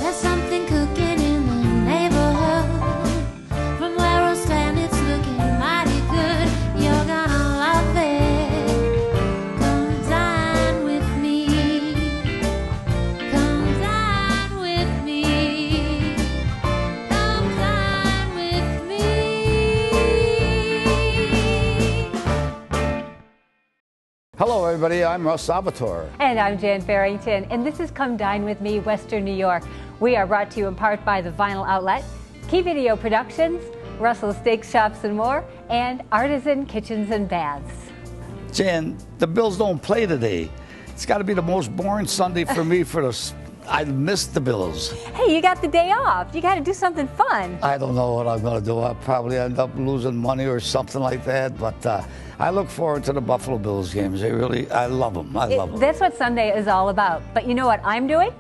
There's something cooking in the neighborhood. From where I stand, it's looking mighty good. You're gonna love it. Come dine with me. Come dine with me. Come dine with me. Hello, everybody. I'm Russ Salvatore. And I'm Jan Farrington, and this is Come Dine With Me, Western New York. We are brought to you in part by the Vinyl Outlet, Key Video Productions, Russell Steak Shops and More, and Artisan Kitchens and Baths. Jan, the Bills don't play today. It's got to be the most boring Sunday for me I missed the Bills. Hey, you got the day off. You got to do something fun. I don't know what I'm going to do. I'll probably end up losing money or something like that, but I look forward to the Buffalo Bills games. I love them. I love them. That's what Sunday is all about. But you know what I'm doing?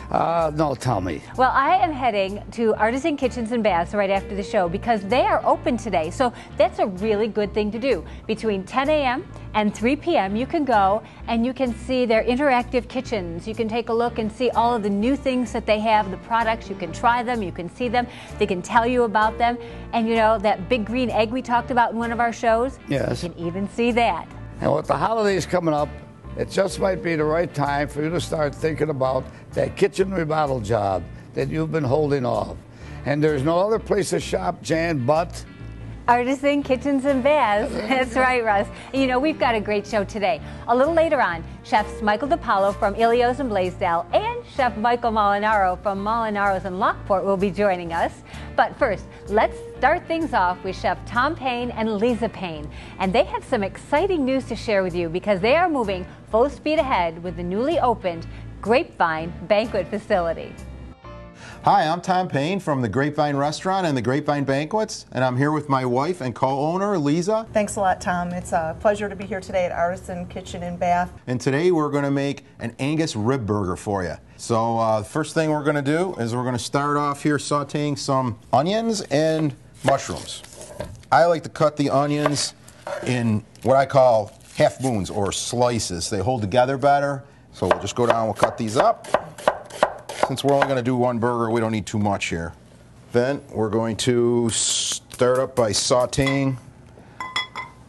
No, tell me. Well, I am heading to Artisan Kitchens and Baths right after the show because they are open today. So that's a really good thing to do. Between 10 a.m. and 3 p.m. you can go and you can see their interactive kitchens. You can take a look and see all of the new things that they have, the products. You can try them, you can see them, they can tell you about them. And you know, that big green egg we talked about in one of our shows? Yes. You can even see that. And with the holidays coming up, it just might be the right time for you to start thinking about that kitchen remodel job that you've been holding off. And there's no other place to shop, Jan, but Artisan Kitchens and Baths. That's right, Russ. And you know, we've got a great show today. A little later on, Chefs Michael DiPaolo from Ilios and Blaisdell and Chef Michael Molinaro from Molinaro's in Lockport will be joining us. But first, let's start things off with Chef Tom Payne and Lisa Payne. And they have some exciting news to share with you because they are moving full speed ahead with the newly opened Grapevine Banquet Facility. Hi, I'm Tom Payne from the Grapevine Restaurant and the Grapevine Banquets, and I'm here with my wife and co-owner, Lisa. Thanks a lot, Tom. It's a pleasure to be here today at Artisan Kitchen and Bath. And today we're going to make an Angus rib burger for you. So the first thing we're going to do is we're going to start off here sauteing some onions and mushrooms. I like to cut the onions in what I call half moons or slices. They hold together better. So we'll just go down, we'll cut these up. Since we're only going to do one burger, we don't need too much here. Then we're going to start up by sauteing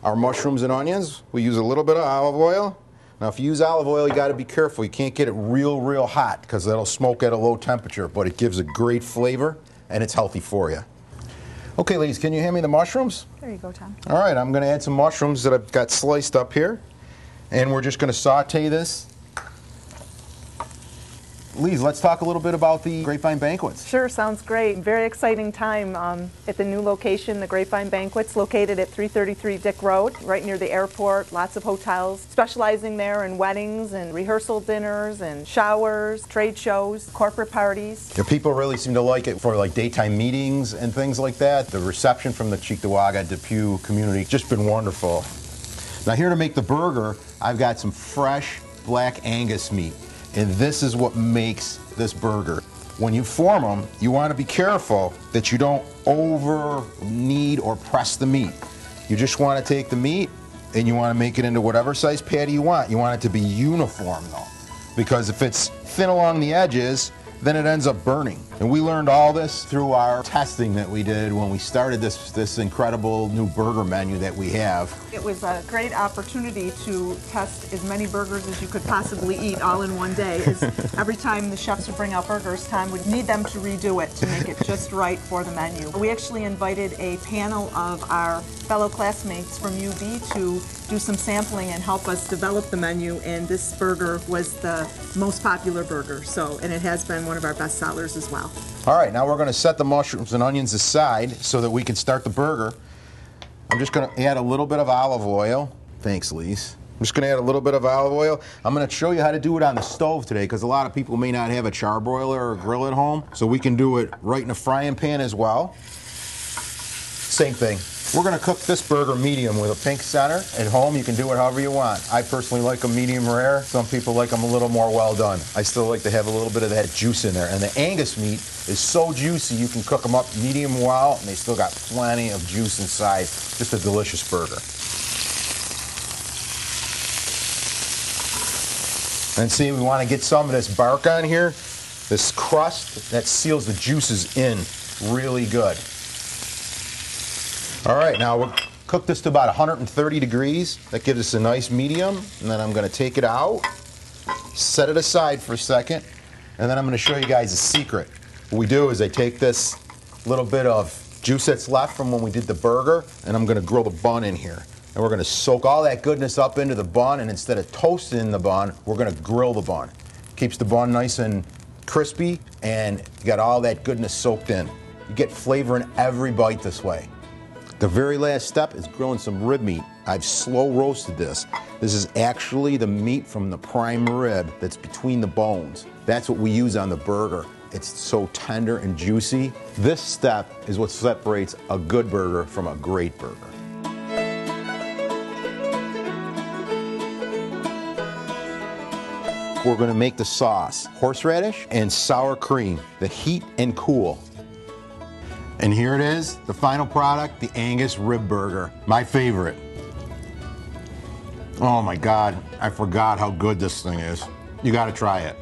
our mushrooms and onions. We use a little bit of olive oil. Now if you use olive oil, you got to be careful. You can't get it real hot because that'll smoke at a low temperature, but it gives a great flavor and it's healthy for you. Okay, ladies, can you hand me the mushrooms? There you go, Tom. All right, I'm going to add some mushrooms that I've got sliced up here, and we're just going to saute this. Lise, let's talk a little bit about the Grapevine Banquets. Sure, sounds great. Very exciting time at the new location, the Grapevine Banquets, located at 333 Dick Road, right near the airport. Lots of hotels, specializing there in weddings and rehearsal dinners and showers, trade shows, corporate parties. Yeah, people really seem to like it for like daytime meetings and things like that. The reception from the Cheektowaga, Depew community just been wonderful. Now here to make the burger, I've got some fresh black Angus meat. And this is what makes this burger. When you form them, you want to be careful that you don't over knead or press the meat. You just want to take the meat and you want to make it into whatever size patty you want. You want it to be uniform though, because if it's thin along the edges, then it ends up burning. And we learned all this through our testing that we did when we started this incredible new burger menu that we have. It was a great opportunity to test as many burgers as you could possibly eat all in one day. Every time the chefs would bring out burgers, Tom would need them to redo it to make it just right for the menu. We actually invited a panel of our fellow classmates from UB to do some sampling and help us develop the menu, and this burger was the most popular burger, and it has been one of our best sellers as well. All right, now we're going to set the mushrooms and onions aside so that we can start the burger. I'm just going to add a little bit of olive oil. Thanks, Lise. I'm just going to add a little bit of olive oil. I'm going to show you how to do it on the stove today because a lot of people may not have a charbroiler or a grill at home, so we can do it right in a frying pan as well. Same thing. We're going to cook this burger medium with a pink center. At home, you can do it however you want. I personally like them medium rare. Some people like them a little more well done. I still like to have a little bit of that juice in there. And the Angus meat is so juicy, you can cook them up medium well, and they still got plenty of juice inside. Just a delicious burger. And see, we want to get some of this bark on here. this crust that seals the juices in really good. All right, now we'll cook this to about 130 degrees. That gives us a nice medium, and then I'm going to take it out, set it aside for a second, and then I'm going to show you guys a secret. What we do is I take this little bit of juice that's left from when we did the burger, and I'm going to grill the bun in here. And we're going to soak all that goodness up into the bun, and instead of toasting the bun, we're going to grill the bun. Keeps the bun nice and crispy, and you got all that goodness soaked in. You get flavor in every bite this way. The very last step is grilling some rib meat. I've slow roasted this. This is actually the meat from the prime rib that's between the bones. That's what we use on the burger. It's so tender and juicy. This step is what separates a good burger from a great burger. We're going to make the sauce, horseradish and sour cream, the heat and cool. And here it is, the final product, the Angus rib burger, my favorite. Oh my God, I forgot how good this thing is. You gotta try it.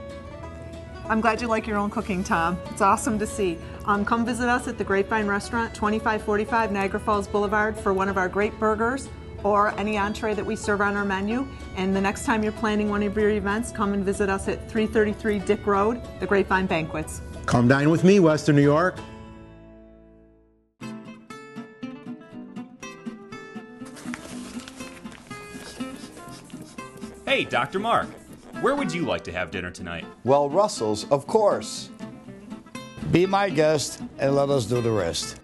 I'm glad you like your own cooking, Tom. It's awesome to see. Come visit us at the Grapevine Restaurant, 2545 Niagara Falls Boulevard for one of our great burgers or any entree that we serve on our menu. And the next time you're planning one of your events, come and visit us at 333 Dick Road, the Grapevine Banquets. Come dine with me, Western New York. Hey, Dr. Mark, where would you like to have dinner tonight? Well, Russell's, of course. Be my guest and let us do the rest.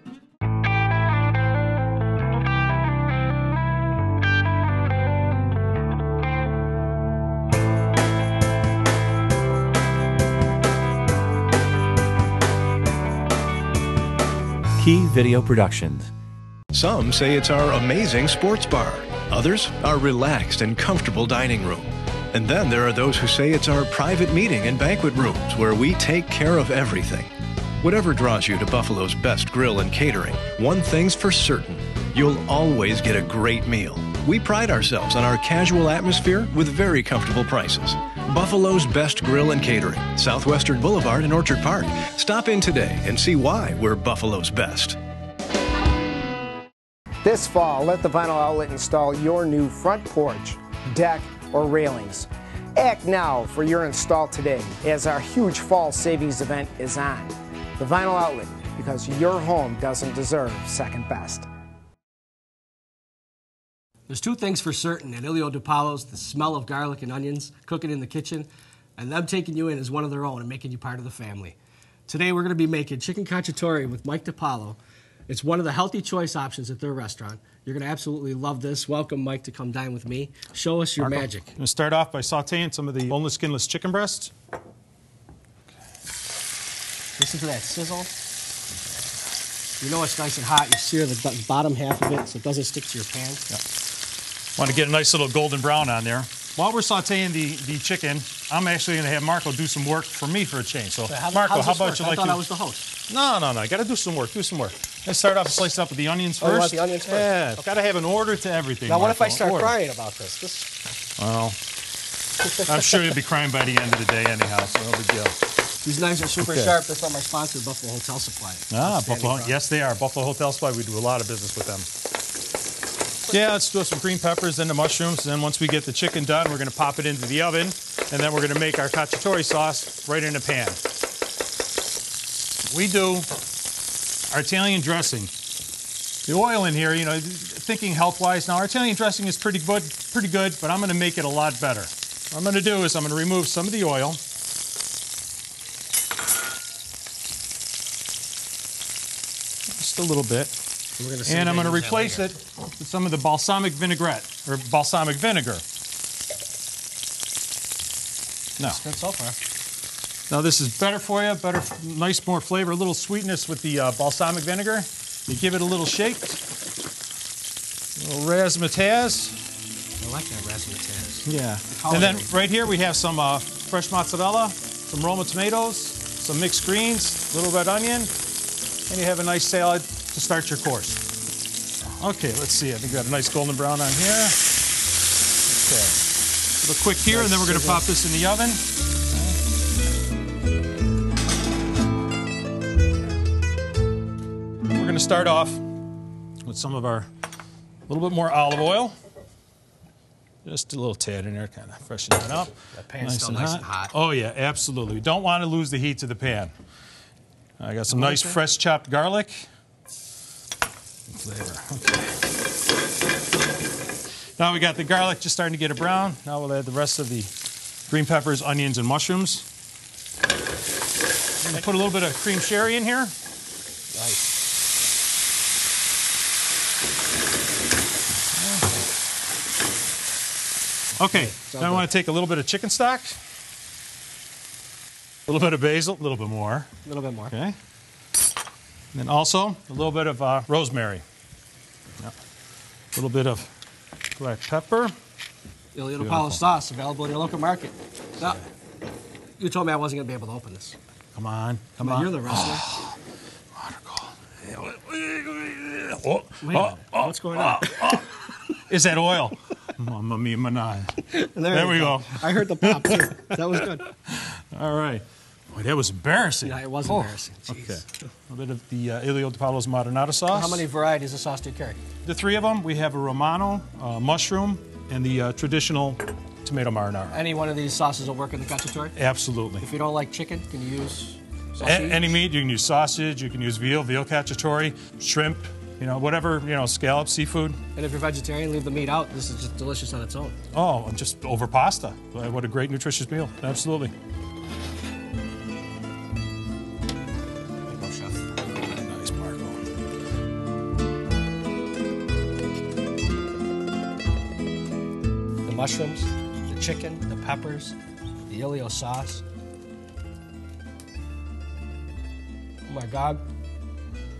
Key Video Productions. Some say it's our amazing sports bar. Others, our relaxed and comfortable dining room. And then there are those who say it's our private meeting and banquet rooms where we take care of everything. Whatever draws you to Buffalo's best grill and catering, one thing's for certain, you'll always get a great meal. We pride ourselves on our casual atmosphere with very comfortable prices. Buffalo's best grill and catering, Southwestern Boulevard in Orchard Park. Stop in today and see why we're Buffalo's best. This fall, let the Vinyl Outlet install your new front porch, deck, or railings. Act now for your install today as our huge fall savings event is on. The Vinyl Outlet, because your home doesn't deserve second best. There's two things for certain at Ilio DiPaolo's: the smell of garlic and onions cooking in the kitchen, and them taking you in as one of their own and making you part of the family. Today we're going to be making chicken cacciatore with Mike DiPaolo. It's one of the healthy choice options at their restaurant. You're going to absolutely love this. Welcome, Mike, to come dine with me. Show us your magic. I'm going to start off by sauteing some of the boneless, skinless chicken breasts. Listen to that sizzle. You know it's nice and hot. You sear the bottom half of it so it doesn't stick to your pan. Yep. Want to get a nice little golden brown on there. While we're sauteing the chicken, I'm actually going to have Marco do some work for me for a change. So, Marco, how about you like to... I thought I was the host. No. I got to do some work. Let's start off slicing up with the onions first. Oh, you want the onions first? Yeah, okay. Got to have an order to everything. Now, what Marco? if I start crying about this? Well, I'm sure you'll be crying by the end of the day anyhow, so no big deal. These knives are super sharp. They're from our sponsor, Buffalo Hotel Supply. Buffalo. Yes, they are. Buffalo Hotel Supply. We do a lot of business with them. Yeah, let's do some green peppers and the mushrooms. And then once we get the chicken done, we're going to pop it into the oven. And then we're going to make our cacciatore sauce right in the pan. We do our Italian dressing. The oil in here, you know, thinking health-wise, now our Italian dressing is pretty good, but I'm going to make it a lot better. What I'm going to do is I'm going to remove some of the oil. Just a little bit. And I'm going to replace it with some of the balsamic vinaigrette, or balsamic vinegar. No. That's good so far. Now this is better for you, nice more flavor, a little sweetness with the balsamic vinegar. You give it a little shake. A little razzmatazz. I like that razzmatazz. Yeah. And then right here we have some fresh mozzarella, some Roma tomatoes, some mixed greens, a little red onion, and you have a nice salad to start your course. Okay, let's see. I think we got a nice golden brown on here. Okay. A little quick here, and then we're going to pop this in the oven. going to start off with some of our, a little bit more olive oil. Just a little tad in there, kind of freshen that up. That pan's still nice and hot. Oh yeah, absolutely. We don't want to lose the heat to the pan. I got some nice fresh chopped garlic. Flavor. Okay. Now we got the garlic just starting to get a brown. Now we'll add the rest of the green peppers, onions, and mushrooms. I'm going to put a little bit of cream sherry in here. Nice. Okay, now I want to take a little bit of chicken stock, a little bit of basil, a little bit more. A little bit more. Okay. And then also a little bit of rosemary. Yep. A little bit of black pepper. Ilio DiPaolo sauce available in your local market. Now, you told me I wasn't going to be able to open this. Come on, come on. You're the wrestler. Oh, Wait a minute. What's going on? Is that oil? Mamma mia, manai. There we go. I heard the pop, too. That was good. All right. Boy, that was embarrassing. Yeah, it was embarrassing. Jeez. Okay. A little bit of the Ilio DiPaolo's Marinara sauce. How many varieties of sauce do you carry? The three of them. We have a Romano, mushroom, and the traditional tomato marinara. Any one of these sauces will work in the cacciatore? Absolutely. If you don't like chicken, can you use sausage? Any meat. You can use sausage. You can use veal cacciatore, shrimp, you know, whatever, you know, scallops, seafood. And if you're vegetarian, leave the meat out. This is just delicious on its own. Oh, just over pasta. What a great, nutritious meal. Absolutely. There you go, Chef. Nice, Marco. The mushrooms, the chicken, the peppers, the Ilio sauce. Oh my God.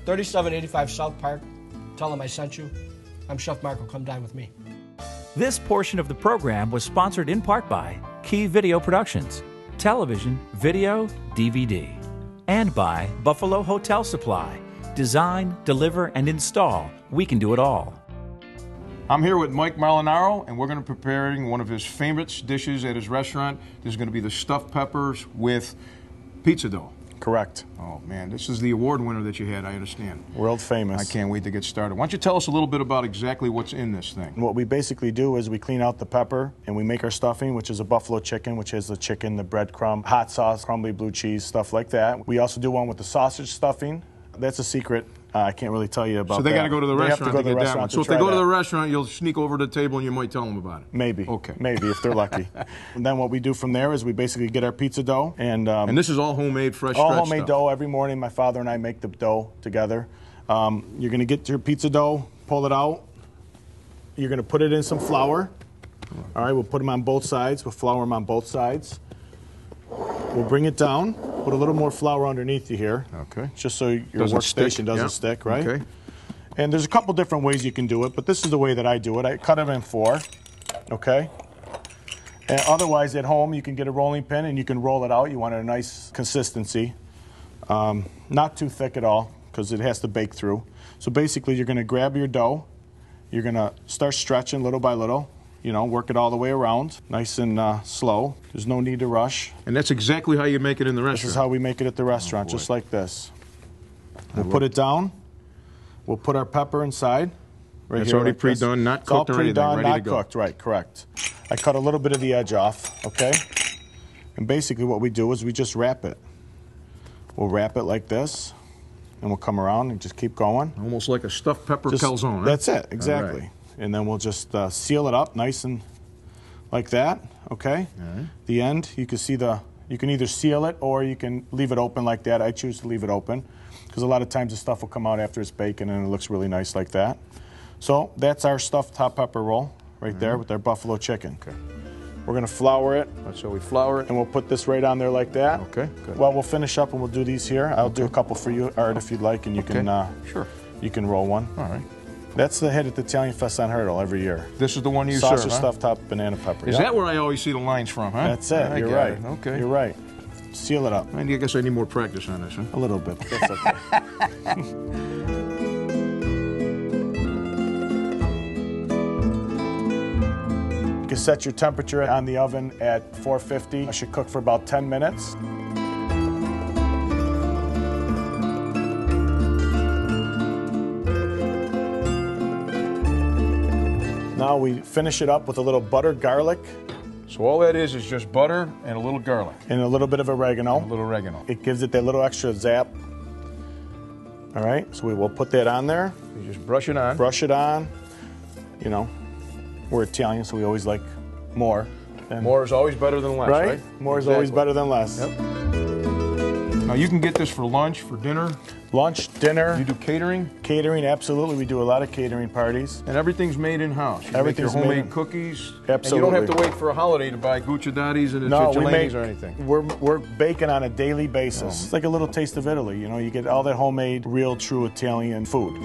3785 South Park. Tell them I sent you. I'm Chef Marco. Come dine with me. This portion of the program was sponsored in part by Key Video Productions, television, video, DVD, and by Buffalo Hotel Supply. Design, deliver, and install. We can do it all. I'm here with Mike Molinaro, and we're going to be preparing one of his favorite dishes at his restaurant. This is going to be the stuffed peppers with pizza dough. Correct. Oh, man, this is the award winner that you had, I understand. World famous. I can't wait to get started. Why don't you tell us a little bit about exactly what's in this thing? What we basically do is we clean out the pepper and we make our stuffing, which is a buffalo chicken, which is the chicken, the breadcrumb, hot sauce, crumbly blue cheese, stuff like that. We also do one with the sausage stuffing. That's a secret. I can't really tell you about that. So they got to go to the restaurant to get that one. So if they go to the restaurant, you'll sneak over to the table and you might tell them about it. Maybe. Okay. Maybe, if they're lucky. And then what we do from there is we basically get our pizza dough. And this is all homemade, fresh all stretch homemade stuff. dough. Every morning my father and I make the dough together. You're going to get your pizza dough, pull it out. You're going to put it in some flour. All right, we'll put them on both sides. We'll flour them on both sides. We'll bring it down, put a little more flour underneath you here. Okay. Just so your workstation doesn't stick, right? Okay. And there's a couple different ways you can do it, but this is the way that I do it. I cut it in 4, okay? And otherwise, at home, you can get a rolling pin and you can roll it out. You want a nice consistency. Not too thick at all, because it has to bake through. So basically, you're going to grab your dough. You're going to start stretching little by little. You know, work it all the way around, nice and slow. There's no need to rush. And that's exactly how you make it in the restaurant? This is how we make it at the restaurant, just like this. We'll put it down. We'll put our pepper inside. Right it's here already like pre-done, not cooked or anything, pre-done, ready not to go. cooked, right, correct. I cut a little bit of the edge off, okay? And basically what we do is we just wrap it. We'll wrap it like this, and we'll come around and just keep going. Almost like a stuffed pepper calzone, right? That's it, exactly. Right. And then we'll just seal it up nice and like that, okay? Right. The end, you can see you can either seal it or you can leave it open like that. I choose to leave it open because a lot of times the stuff will come out after it's baking and it looks really nice like that. So that's our stuffed hot pepper roll right there with our buffalo chicken. Okay. We're going to flour it. That's how we flour it. And we'll put this right on there like that. Okay, good. Well, we'll finish up and we'll do these here. I'll do a couple for you, Art, if you'd like, and you can sure. You can roll one. All right. That's the hit at the Italian Fest on Hurdle every year. This is the one you serve, serve, huh? stuffed top banana pepper. Is that where I always see the lines from, huh? That's it. You're right. Okay. You're right. Seal it up. I guess I need more practice on this, huh? A little bit. That's okay. You can set your temperature on the oven at 450. It should cook for about 10 minutes. now we finish it up with a little buttered garlic. So all that is just butter and a little garlic. And a little bit of oregano. A little oregano. It gives it that little extra zap. All right, so we will put that on there. You just brush it on. Brush it on. You know, we're Italian, so we always like more. More is always better than less, right? More is always better than less. Yep. Now you can get this for lunch, for dinner. Lunch, dinner. You do catering? Catering, absolutely. We do a lot of catering parties. And everything's made in-house. You make your homemade cookies. Absolutely. And you don't have to wait for a holiday to buy gucciadottis and cicciolanis or anything. We're baking on a daily basis. It's like a little taste of Italy. You know, you get all that homemade, real, true Italian food.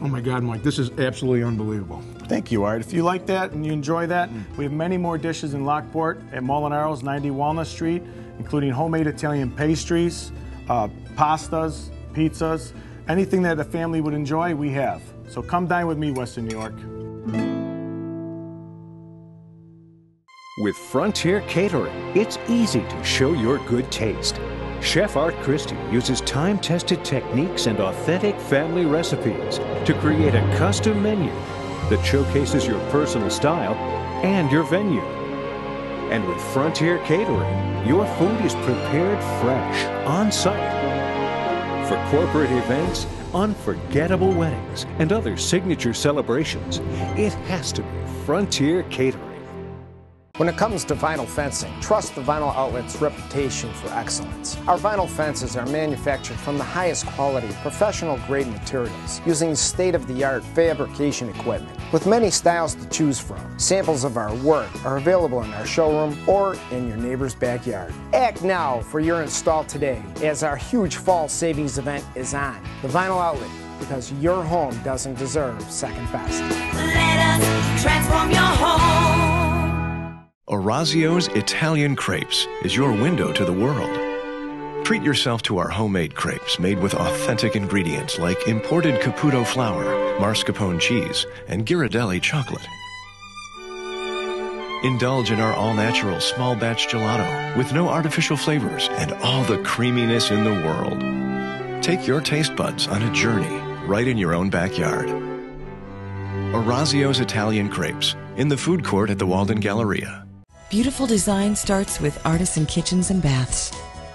Oh my God, Mike, this is absolutely unbelievable. Thank you, Art. If you like that and you enjoy that, we have many more dishes in Lockport at Molinaro's, 90 Walnut Street, including homemade Italian pastries, pastas, pizzas, anything that a family would enjoy, we have. So come dine with me, Western New York. With Frontier Catering, it's easy to show your good taste. Chef Art Christie uses time-tested techniques and authentic family recipes to create a custom menu that showcases your personal style and your venue. And with Frontier Catering, your food is prepared fresh, on-site. For corporate events, unforgettable weddings, and other signature celebrations, it has to be Frontier Catering. When it comes to vinyl fencing, trust the Vinyl Outlet's reputation for excellence. Our vinyl fences are manufactured from the highest quality, professional-grade materials, using state-of-the-art fabrication equipment. With many styles to choose from, samples of our work are available in our showroom or in your neighbor's backyard. Act now for your install today, as our huge fall savings event is on. The Vinyl Outlet, because your home doesn't deserve second best. Let us transform your home. Orazio's Italian Crepes is your window to the world. Treat yourself to our homemade crepes made with authentic ingredients like imported Caputo flour, mascarpone cheese, and Ghirardelli chocolate. Indulge in our all-natural small batch gelato with no artificial flavors and all the creaminess in the world. Take your taste buds on a journey right in your own backyard. Orazio's Italian Crepes in the food court at the Walden Galleria. Beautiful design starts with Artisan Kitchens and Baths.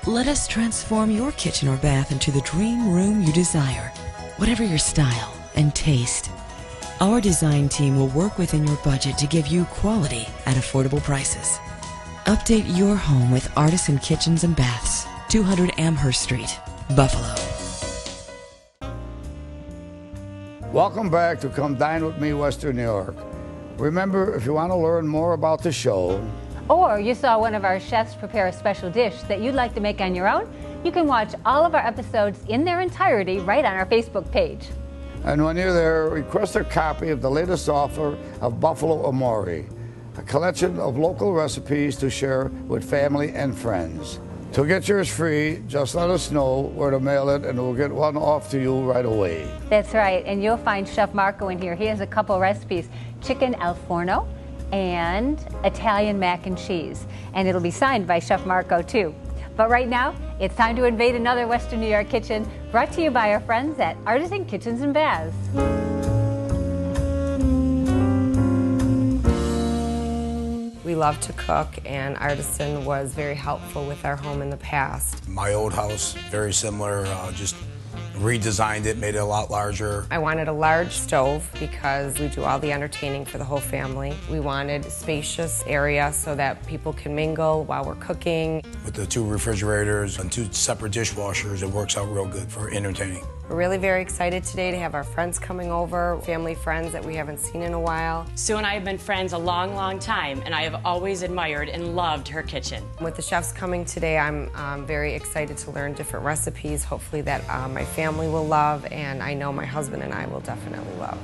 Let us transform your kitchen or bath into the dream room you desire, whatever your style and taste. Our design team will work within your budget to give you quality at affordable prices. Update your home with Artisan Kitchens and Baths, 200 Amherst Street, Buffalo. Welcome back to Come Dine With Me, Western New York. Remember, if you want to learn more about the show, or you saw one of our chefs prepare a special dish that you'd like to make on your own, you can watch all of our episodes in their entirety right on our Facebook page. and when you're there, request a copy of the latest offer of Buffalo Amore, a collection of local recipes to share with family and friends. To get yours free, just let us know where to mail it and we'll get one off to you right away. That's right, and you'll find Chef Marco in here. He has a couple recipes, chicken al forno and Italian mac and cheese. And it'll be signed by Chef Marco too. But right now, it's time to invade another Western New York kitchen, brought to you by our friends at Artisan Kitchens and Baths. We love to cook, and Artisan was very helpful with our home in the past. My old house, very similar, just redesigned it, made it a lot larger. I wanted a large stove because we do all the entertaining for the whole family. We wanted a spacious area so that people can mingle while we're cooking. With the 2 refrigerators and 2 separate dishwashers, it works out real good for entertaining. We're really very excited today to have our friends coming over, family friends that we haven't seen in a while. Sue and I have been friends a long, long time, and I have always admired and loved her kitchen. With the chefs coming today, I'm very excited to learn different recipes, hopefully that my family will love, and I know my husband and I will definitely love.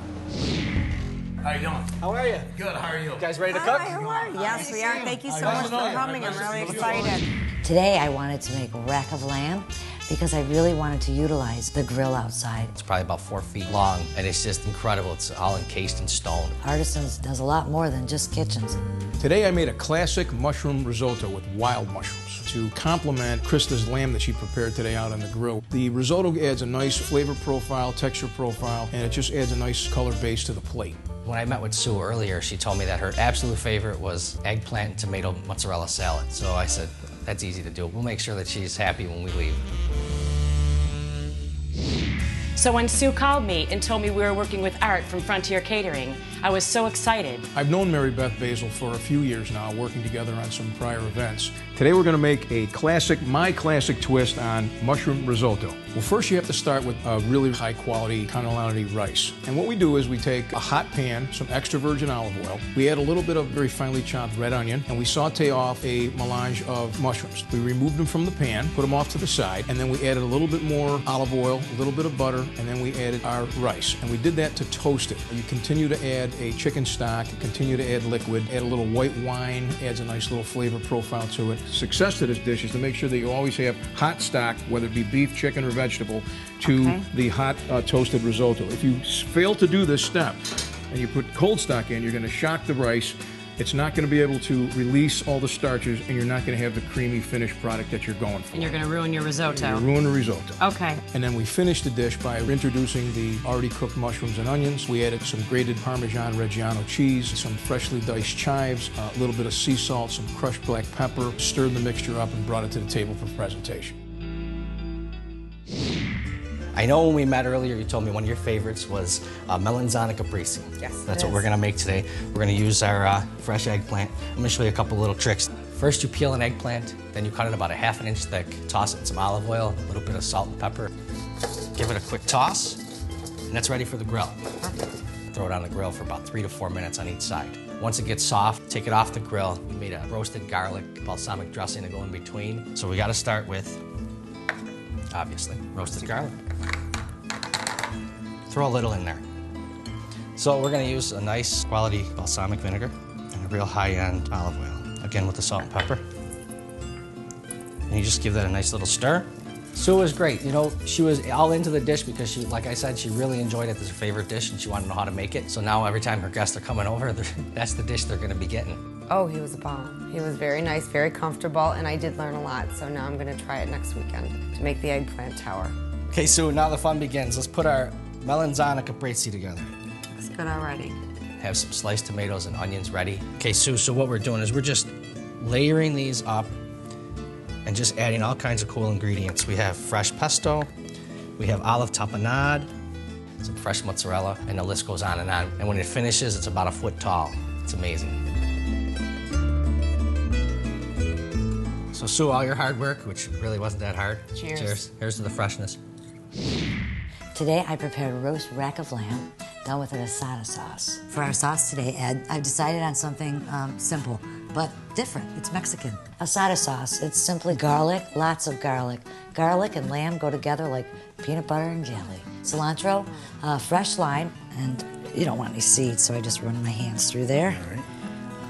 How you doing? How are you? Good, how are you? You guys ready to cook? Hi, how are you? Yes, we are. Thank you so Nice much to for know you. coming. I'm really excited. Today I wanted to make a rack of lamb because I really wanted to utilize the grill outside. It's probably about 4 feet long, and it's just incredible. It's all encased in stone. Artisans does a lot more than just kitchens. Today I made a classic mushroom risotto with wild mushrooms. It's to complement Krista's lamb that she prepared today out on the grill. The risotto adds a nice flavor profile, texture profile, and it just adds a nice color base to the plate. When I met with Sue earlier, she told me that her absolute favorite was eggplant and tomato mozzarella salad. So I said, that's easy to do. We'll make sure that she's happy when we leave. So when Sue called me and told me we were working with Art from Frontier Catering, I was so excited. I've known Mary Beth Basil for a few years now, working together on some prior events. Today we're going to make a classic, my classic twist on mushroom risotto. Well, first you have to start with a really high quality cannellini rice. And what we do is we take a hot pan, some extra virgin olive oil, we add a little bit of very finely chopped red onion, and we saute off a melange of mushrooms. We remove them from the pan, put them off to the side, and then we added a little bit more olive oil, a little bit of butter, and then we added our rice. And we did that to toast it. You continue to add a chicken stock, continue to add liquid, add a little white wine, adds a nice little flavor profile to it. Success to this dish is to make sure that you always have hot stock, whether it be beef, chicken, or vegetable, to the hot toasted risotto. If you fail to do this step and you put cold stock in, you're going to shock the rice. It's not going to be able to release all the starches, and you're not going to have the creamy finished product that you're going for. And you're going to ruin your risotto. You ruin the risotto. Okay. And then we finished the dish by introducing the already cooked mushrooms and onions. We added some grated Parmesan Reggiano cheese, some freshly diced chives, a little bit of sea salt, some crushed black pepper, stirred the mixture up, and brought it to the table for presentation. I know when we met earlier, you told me one of your favorites was melanzana caprese. Yes, That's what we're going to make today. We're going to use our fresh eggplant. I'm going to show you a couple little tricks. First, you peel an eggplant, then you cut it about a ½ inch thick, toss it in some olive oil, a little bit of salt and pepper. Give it a quick toss, and that's ready for the grill. Throw it on the grill for about 3 to 4 minutes on each side. Once it gets soft, take it off the grill. We made a roasted garlic balsamic dressing to go in between. So we got to start with, obviously, roasted garlic. Throw a little in there. So we're going to use a nice quality balsamic vinegar and a real high-end olive oil, again with the salt and pepper. And you just give that a nice little stir. Sue was great. You know, she was all into the dish because she, like I said, she really enjoyed it. It's her favorite dish and she wanted to know how to make it. So now every time her guests are coming over, that's the dish they're going to be getting. Oh, he was a bomb. He was very nice, very comfortable, and I did learn a lot. So now I'm going to try it next weekend to make the eggplant tower. Okay, Sue, now the fun begins. Let's put our melanzana caprese together. Looks good already. Have some sliced tomatoes and onions ready. Okay, Sue, so what we're doing is we're just layering these up and just adding all kinds of cool ingredients. We have fresh pesto, we have olive tapenade, some fresh mozzarella, and the list goes on. And when it finishes, it's about 1 foot tall. It's amazing. So Sue, all your hard work, which really wasn't that hard. Cheers. Cheers. Here's to the freshness. Today I prepared a roast rack of lamb done with an asada sauce. For our sauce today, Ed, I've decided on something simple, but different. It's Mexican. Asada sauce, it's simply garlic, lots of garlic. Garlic and lamb go together like peanut butter and jelly. Cilantro, fresh lime, and you don't want any seeds, so I just run my hands through there. All right.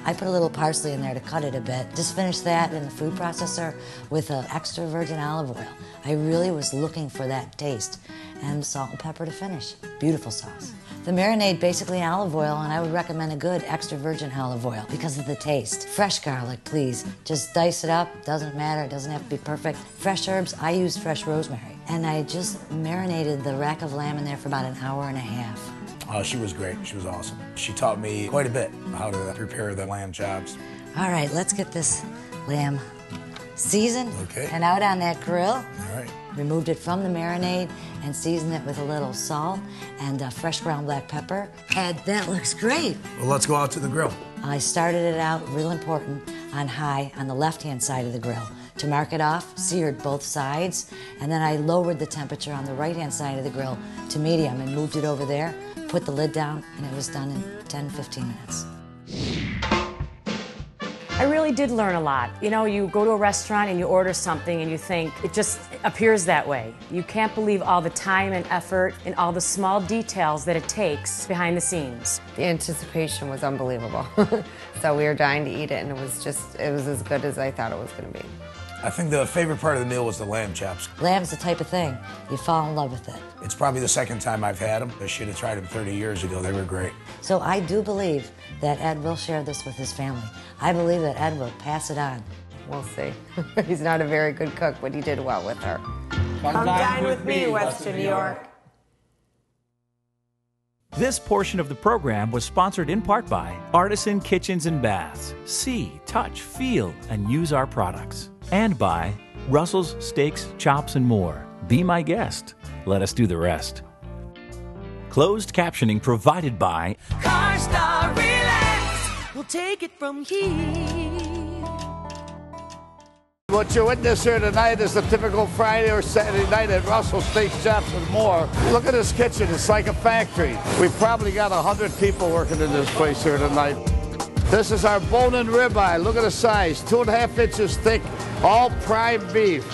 I put a little parsley in there to cut it a bit. Just finished that in the food processor with extra virgin olive oil. I really was looking for that taste. And salt and pepper to finish. Beautiful sauce. The marinade, basically olive oil, and I would recommend a good extra virgin olive oil because of the taste. Fresh garlic, please. Just dice it up, doesn't matter, it doesn't have to be perfect. Fresh herbs, I use fresh rosemary. And I just marinated the rack of lamb in there for about 1.5 hours. She was great. She was awesome. She taught me quite a bit how to prepare the lamb chops. All right, let's get this lamb seasoned and out on that grill. All right. Removed it from the marinade and seasoned it with a little salt and fresh ground black pepper. And that looks great. Well, let's go out to the grill. I started it out, real important, on high on the left-hand side of the grill. To mark it off, seared both sides, and then I lowered the temperature on the right-hand side of the grill to medium and moved it over there, put the lid down, and it was done in 10-15 minutes. I really did learn a lot. You know, you go to a restaurant and you order something and you think it just appears that way. You can't believe all the time and effort and all the small details that it takes behind the scenes. The anticipation was unbelievable. So we were dying to eat it, and it was as good as I thought it was going to be. I think the favorite part of the meal was the lamb chops. Lamb's the type of thing, you fall in love with it. It's probably the second time I've had them. I should have tried them 30 years ago. They were great. So I do believe that Ed will share this with his family. I believe that Ed will pass it on. We'll see. He's not a very good cook, but he did well with her. Come dine with me, Western New York. This portion of the program was sponsored in part by Artisan Kitchens and Baths. See, touch, feel, and use our products. And by Russell's Steaks, Chops, and More. Be my guest. Let us do the rest. Closed captioning provided by CarStar Relax. We'll take it from here. What you witness here tonight is the typical Friday or Saturday night at Russell's Steaks, Chops, and More. Look at this kitchen. It's like a factory. We've probably got 100 people working in this place here tonight. This is our bone-in ribeye. Look at the size, 2.5 inches thick, all prime beef.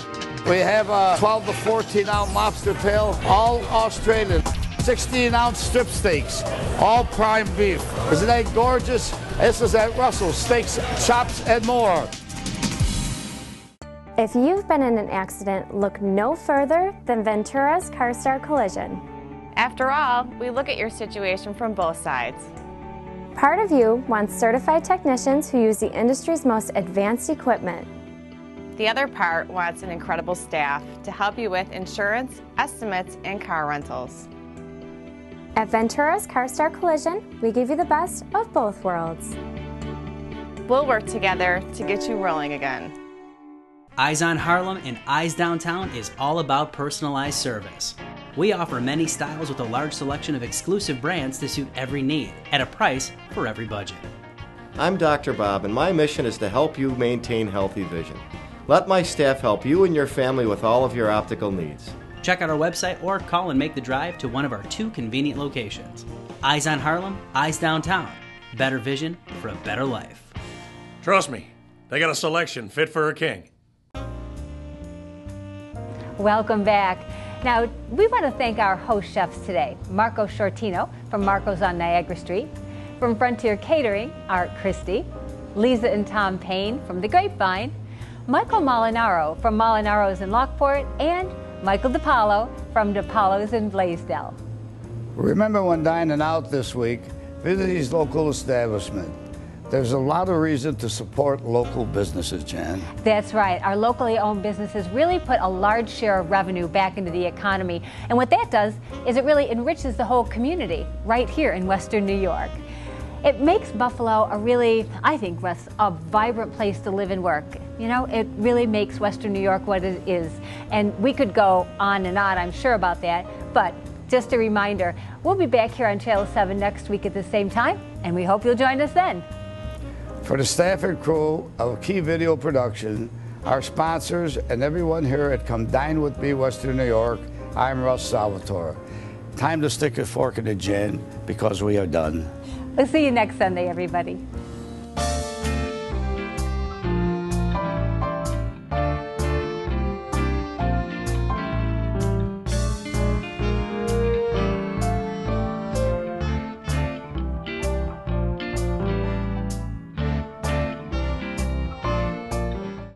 We have a 12 to 14 ounce lobster tail, all Australian. 16-ounce strip steaks, all prime beef. Isn't that gorgeous? This is at Russell's Steaks, Chops, and More. If you've been in an accident, look no further than Ventura's CarStar Collision. After all, we look at your situation from both sides. Part of you wants certified technicians who use the industry's most advanced equipment. The other part wants an incredible staff to help you with insurance, estimates, and car rentals. At Ventura's CarStar Collision, we give you the best of both worlds. We'll work together to get you rolling again. Eyes on Harlem and Eyes Downtown is all about personalized service. We offer many styles with a large selection of exclusive brands to suit every need, at a price for every budget. I'm Dr. Bob, and my mission is to help you maintain healthy vision. Let my staff help you and your family with all of your optical needs. Check out our website or call and make the drive to one of our 2 convenient locations. Eyes on Harlem, Eyes Downtown. Better vision for a better life. Trust me, they got a selection fit for a king. Welcome back. Now, we want to thank our host chefs today, Marco Shortino from Marco's on Niagara Street, from Frontier Catering, Art Christie, Lisa and Tom Payne from The Grapevine, Michael Molinaro from Molinaro's in Lockport, and Michael DiPaolo from DiPaolo's in Blaisdell. Remember when dining out this week, visit these local establishments. There's a lot of reason to support local businesses, Jan. That's right. Our locally owned businesses really put a large share of revenue back into the economy. And what that does is it really enriches the whole community right here in Western New York. It makes Buffalo a really, I think, Russ, a vibrant place to live and work. You know, it really makes Western New York what it is. And we could go on and on, I'm sure about that. But just a reminder, we'll be back here on Channel 7 next week at the same time, and we hope you'll join us then. For the staff and crew of Key Video Production, our sponsors, and everyone here at Come Dine With Me, Western New York, I'm Russ Salvatore. Time to stick a fork in the gin because we are done. We'll see you next Sunday, everybody.